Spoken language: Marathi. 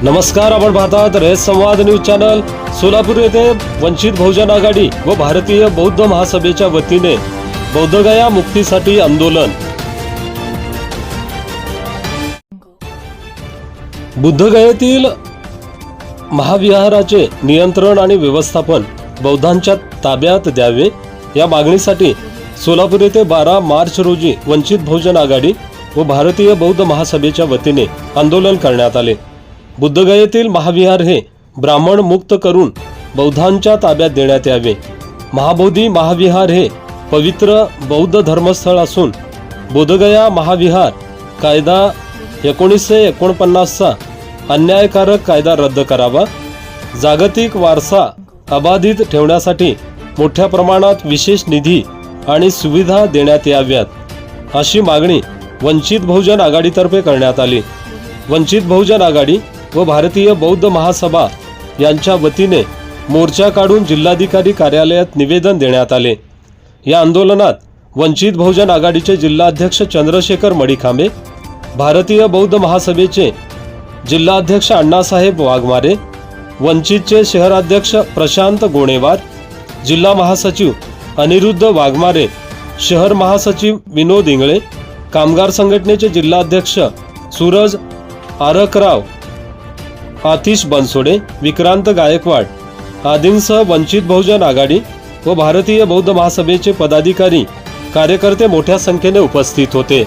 नमस्कार, आपण पाहतात रेस संवाद न्यूज चॅनल। सोलापूर येथे वंचित बहुजन आघाडी व भारतीय बौद्ध महासभेच्या वतीने बौद्धगया मुक्तीसाठी आंदोलन। बुद्धगयेतील महाविहाराचे नियंत्रण आणि व्यवस्थापन बौद्धांच्या ताब्यात द्यावे या मागणीसाठी सोलापूर येथे 12 मार्च रोजी वंचित बहुजन आघाडी व भारतीय बौद्ध महासभेच्या वतीने आंदोलन करण्यात आले। बुद्धगयेतील महाविहार हे ब्राह्मण मुक्त करून बौद्धांच्या ताब्यात देण्यात यावे। महाबोधी महाविहार हे पवित्र बौद्ध धर्मस्थळ असून बोधगया महाविहार कायदा 1949चा अन्यायकारक कायदा रद्द करावा। जागतिक वारसा अबाधित ठेवण्यासाठी मोठ्या प्रमाणात विशेष निधी आणि सुविधा देण्यात याव्यात अशी मागणी वंचित बहुजन आघाडीतर्फे करण्यात आली। वंचित बहुजन आघाडी व भारतीय बौद्ध महासभा यांच्या वतीने मोर्चा काढून जिल्हाधिकारी कार्यालयात निवेदन देण्यात आले। या आंदोलनात वंचित बहुजन आघाडीचे जिल्हाध्यक्ष चंद्रशेखर मडीखांबे, भारतीय बौद्ध महासभेचे जिल्हाध्यक्ष अण्णासाहेब वाघमारे, वंचितचे शहराध्यक्ष प्रशांत गोणेवार, जिल्हा महासचिव अनिरुद्ध वाघमारे, शहर महासचिव विनोद इंगळे, कामगार संघटनेचे जिल्हाध्यक्ष सूरज आरकराव, आतिश बनसोडे, विक्रांत गायकवाड आदींसह वंचित बहुजन आघाडी व भारतीय बौद्ध महासभेचे पदाधिकारी कार्यकर्ते मोठ्या संख्येने उपस्थित होते।